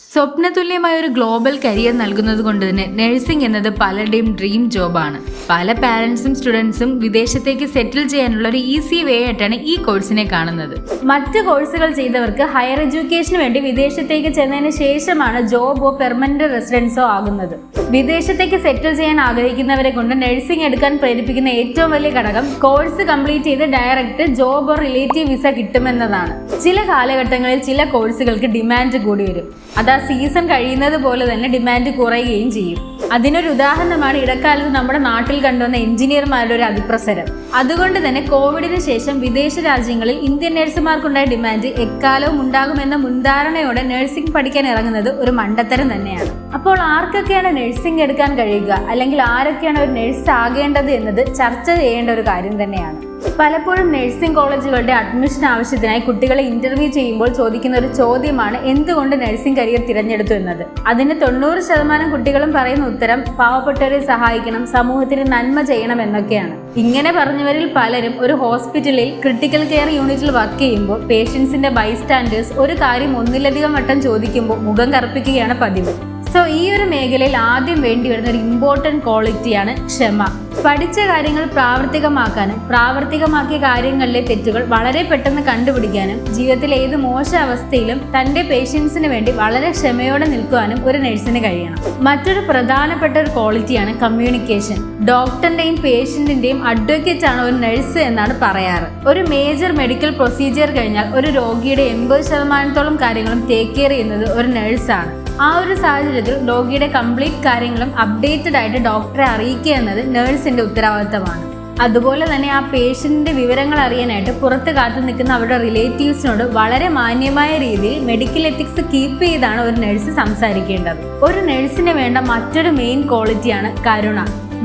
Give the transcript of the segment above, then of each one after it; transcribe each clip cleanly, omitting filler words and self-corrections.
സ്വപ്നതുല്യമായ ഒരു global career നൽകുന്നത് കൊണ്ട് തന്നെ നഴ്സിംഗ് എന്നത് പലരുടെയും ഡ്രീം ജോബാണ്. പല പാരന്റ്സും സ്റ്റുഡൻസും വിദേശത്തേക്ക് സെറ്റിൽ ചെയ്യാനുള്ള ഒരു ഈസി വേ ആയിട്ടാണ് ഈ കോഴ്സിനെ കാണുന്നത്. മറ്റ് കോഴ്സുകൾ ചെയ്തവർക്ക് ഹയർ എഡ്യൂക്കേഷന് വേണ്ടി വിദേശത്തേക്ക് ചെന്നതിന് ശേഷമാണ് ജോബോ പെർമനന്റ് റെസിഡൻസോ ആകുന്നത്. വിദേശത്തേക്ക് സെറ്റിൽ ചെയ്യാൻ ആഗ്രഹിക്കുന്നവരെ കൊണ്ട് നഴ്സിംഗ് എടുക്കാൻ പ്രേരിപ്പിക്കുന്ന ഏറ്റവും വലിയ ഘടകം കോഴ്സ് കംപ്ലീറ്റ് ചെയ്ത് direct job or relative visa കിട്ടുമെന്നതാണ്. ചില കാലഘട്ടങ്ങളിൽ ചില കോഴ്സുകൾക്ക് ഡിമാൻഡ് കൂടി വരും. അത് ആ സീസൺ കഴിയുന്നത് പോലെ തന്നെ ഡിമാൻഡ് കുറയുകയും ചെയ്യും. അതിനൊരു ഉദാഹരണമാണ് ഇടക്കാലത്ത് നമ്മുടെ നാട്ടിൽ കണ്ടുവന്ന എഞ്ചിനീയർമാരുടെ ഒരു അതിപ്രസരം. അതുകൊണ്ട് തന്നെ കോവിഡിന് ശേഷം വിദേശ രാജ്യങ്ങളിൽ ഇന്ത്യൻ നഴ്സുമാർക്കുണ്ടായ ഡിമാൻഡ് എക്കാലവും ഉണ്ടാകുമെന്ന മുൻധാരണയോടെ നഴ്സിംഗ് പഠിക്കാൻ ഇറങ്ങുന്നത് ഒരു മണ്ടത്തരം തന്നെയാണ്. അപ്പോൾ ആർക്കൊക്കെയാണ് നഴ്സിംഗ് എടുക്കാൻ കഴിയുക, അല്ലെങ്കിൽ ആരൊക്കെയാണ് ഒരു നഴ്സ് ആകേണ്ടത് എന്നത് ചർച്ച ചെയ്യേണ്ട ഒരു കാര്യം തന്നെയാണ്. പലപ്പോഴും നഴ്സിംഗ് കോളേജുകളുടെ അഡ്മിഷൻ ആവശ്യത്തിനായി കുട്ടികളെ ഇന്റർവ്യൂ ചെയ്യുമ്പോൾ ചോദിക്കുന്ന ഒരു ചോദ്യമാണ് എന്തുകൊണ്ട് നഴ്സിംഗ് കരിയർ തിരഞ്ഞെടുത്തു എന്നത്. അതിന് 90% കുട്ടികളും പറയുന്ന ഉത്തരം പാവപ്പെട്ടവരെ സഹായിക്കണം, സമൂഹത്തിന് നന്മ ചെയ്യണം എന്നൊക്കെയാണ്. ഇങ്ങനെ പറഞ്ഞവരിൽ പലരും ഒരു ഹോസ്പിറ്റലിൽ ക്രിട്ടിക്കൽ കെയർ യൂണിറ്റിൽ വർക്ക് ചെയ്യുമ്പോൾ പേഷ്യൻസിന്റെ ബൈസ്റ്റാൻഡേഴ്സ് ഒരു കാര്യം ഒന്നിലധികം വട്ടം ചോദിക്കുമ്പോൾ മുഖം കറുപ്പിക്കുകയാണ് പതിവ്. സോ ഈ ഒരു മേഖലയിൽ ആദ്യം വേണ്ടി വരുന്ന ഒരു ഇമ്പോർട്ടൻറ്റ് ക്വാളിറ്റിയാണ് ക്ഷമ. പഠിച്ച കാര്യങ്ങൾ പ്രാവർത്തികമാക്കാനും പ്രാവർത്തികമാക്കിയ കാര്യങ്ങളിലെ തെറ്റുകൾ വളരെ പെട്ടെന്ന് കണ്ടുപിടിക്കാനും ജീവിതത്തിലെ ഏത് മോശ അവസ്ഥയിലും തൻ്റെ പേഷ്യൻസിന് വേണ്ടി വളരെ ക്ഷമയോടെ നിൽക്കുവാനും ഒരു നഴ്സിന് കഴിയണം. മറ്റൊരു പ്രധാനപ്പെട്ട ഒരു ക്വാളിറ്റിയാണ് കമ്മ്യൂണിക്കേഷൻ. ഡോക്ടറിന്റെയും പേഷ്യന്റിന്റെയും അഡ്വക്കേറ്റ് ആണ് ഒരു നഴ്സ് എന്നാണ് പറയാറ്. ഒരു മേജർ മെഡിക്കൽ പ്രൊസീജിയർ കഴിഞ്ഞാൽ ഒരു രോഗിയുടെ 80% കാര്യങ്ങളും ടേക്ക് കെയർ ചെയ്യുന്നത് ഒരു നഴ്സാണ്. ആ ഒരു സാഹചര്യത്തിൽ രോഗിയുടെ കംപ്ലീറ്റ് കാര്യങ്ങളും അപ്ഡേറ്റഡ് ആയിട്ട് ഡോക്ടറെ അറിയിക്കുക എന്നത് നഴ്സിന്റെ ഉത്തരവാദിത്തമാണ്. അതുപോലെ തന്നെ ആ പേഷ്യന്റിന്റെ വിവരങ്ങൾ അറിയാനായിട്ട് പുറത്ത് കാത്തു നിൽക്കുന്ന അവരുടെ റിലേറ്റീവ്സിനോട് വളരെ മാന്യമായ രീതിയിൽ മെഡിക്കൽ എത്തിക്സ് കീപ്പ് ചെയ്താണ് ഒരു നഴ്സ് സംസാരിക്കേണ്ടത്. ഒരു നഴ്സിന് വേണ്ട മറ്റൊരു മെയിൻ ക്വാളിറ്റിയാണ് കരുണ.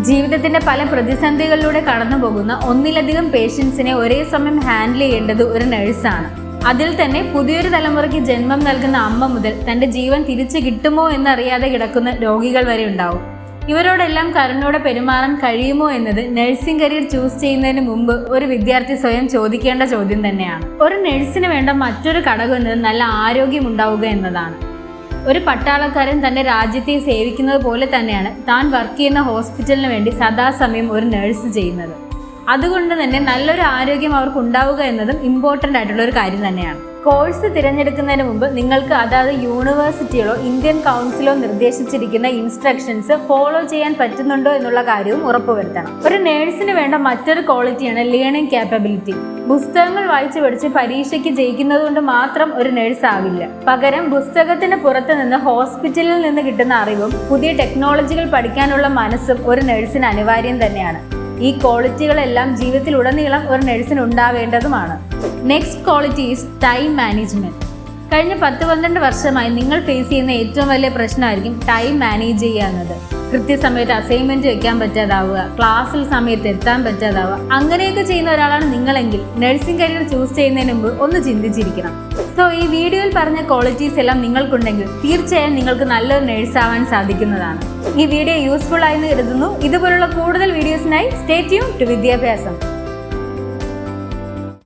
ജീവിതത്തിന്റെ പല പ്രതിസന്ധികളിലൂടെ കടന്നു പോകുന്ന ഒന്നിലധികം പേഷ്യൻസിനെ ഒരേ സമയം ഹാൻഡിൽ ചെയ്യേണ്ടത് ഒരു നഴ്സാണ്. അതിൽ തന്നെ പുതിയൊരു തലമുറയ്ക്ക് ജന്മം നൽകുന്ന അമ്മ മുതൽ തൻ്റെ ജീവൻ തിരിച്ചു കിട്ടുമോ എന്നറിയാതെ കിടക്കുന്ന രോഗികൾ വരെ ഉണ്ടാവും. ഇവരോടെല്ലാം കരുണയോടെ പെരുമാറാൻ കഴിയുമോ എന്നത് നഴ്സിംഗ് കരിയർ ചൂസ് ചെയ്യുന്നതിന് മുമ്പ് ഒരു വിദ്യാർത്ഥി സ്വയം ചോദിക്കേണ്ട ചോദ്യം തന്നെയാണ്. ഒരു നഴ്സിന് വേണ്ട മറ്റൊരു ഘടകം എന്നത് നല്ല ആരോഗ്യം ഉണ്ടാവുക എന്നതാണ്. ഒരു പട്ടാളക്കാരൻ തൻ്റെ രാജ്യത്തെ സേവിക്കുന്നത് പോലെ തന്നെയാണ് താൻ വർക്ക് ചെയ്യുന്ന ഹോസ്പിറ്റലിന് വേണ്ടി സദാസമയം ഒരു നഴ്സ് ചെയ്യുന്നത്. അതുകൊണ്ട് തന്നെ നല്ലൊരു ആരോഗ്യം അവർക്ക് ഉണ്ടാവുക എന്നതും ഇമ്പോർട്ടൻ്റ് ആയിട്ടുള്ള ഒരു കാര്യം തന്നെയാണ്. കോഴ്സ് തിരഞ്ഞെടുക്കുന്നതിന് മുമ്പ് നിങ്ങൾക്ക് അതായത് യൂണിവേഴ്സിറ്റികളോ ഇന്ത്യൻ കൗൺസിലോ നിർദ്ദേശിച്ചിരിക്കുന്ന ഇൻസ്ട്രക്ഷൻസ് ഫോളോ ചെയ്യാൻ പറ്റുന്നുണ്ടോ എന്നുള്ള കാര്യവും ഉറപ്പുവരുത്തണം. ഒരു നേഴ്സിന് വേണ്ട മറ്റൊരു ക്വാളിറ്റിയാണ് ലേണിംഗ് ക്യാപ്പബിലിറ്റി. പുസ്തകങ്ങൾ വായിച്ചു പഠിച്ച് പരീക്ഷയ്ക്ക് ജയിക്കുന്നത് കൊണ്ട് മാത്രം ഒരു നേഴ്സ് ആവില്ല. പകരം പുസ്തകത്തിന് പുറത്ത് നിന്ന് ഹോസ്പിറ്റലിൽ നിന്ന് കിട്ടുന്ന അറിവും പുതിയ ടെക്നോളജികൾ പഠിക്കാനുള്ള മനസ്സും ഒരു നേഴ്സിന് അനിവാര്യം തന്നെയാണ്. ഈ ക്വാളിറ്റികളെല്ലാം ജീവിതത്തിലുടനീളം ഒരു നഴ്സിന് ഉണ്ടാവേണ്ടതുമാണ്. Next quality is time management. കഴിഞ്ഞ 10-12 വർഷമായി നിങ്ങൾ ഫേസ് ചെയ്യുന്ന ഏറ്റവും വലിയ പ്രശ്നമായിരിക്കും ടൈം മാനേജ് ചെയ്യുക എന്നത്. കൃത്യസമയത്ത് അസൈൻമെന്റ് വെക്കാൻ പറ്റാതാവുക, ക്ലാസ്സിൽ സമയത്ത് എത്താൻ പറ്റാതാവുക, അങ്ങനെയൊക്കെ ചെയ്യുന്ന ഒരാളാണ് നിങ്ങളെങ്കിൽ നഴ്സിംഗ് കരിയർ ചൂസ് ചെയ്യുന്നതിന് മുമ്പ് ഒന്ന് ചിന്തിച്ചിരിക്കണം. സോ ഈ വീഡിയോയിൽ പറഞ്ഞ ക്വാളിറ്റീസ് എല്ലാം നിങ്ങൾക്കുണ്ടെങ്കിൽ തീർച്ചയായും നിങ്ങൾക്ക് നല്ലൊരു നഴ്സ് ആവാൻ സാധിക്കുന്നതാണ്. ഈ വീഡിയോ യൂസ്ഫുൾ ആയെന്ന് കരുതുന്നു. ഇതുപോലുള്ള കൂടുതൽ വീഡിയോസിനായി സ്റ്റേ ട്യൂൺ ടു വിദ്യാഭ്യാസം.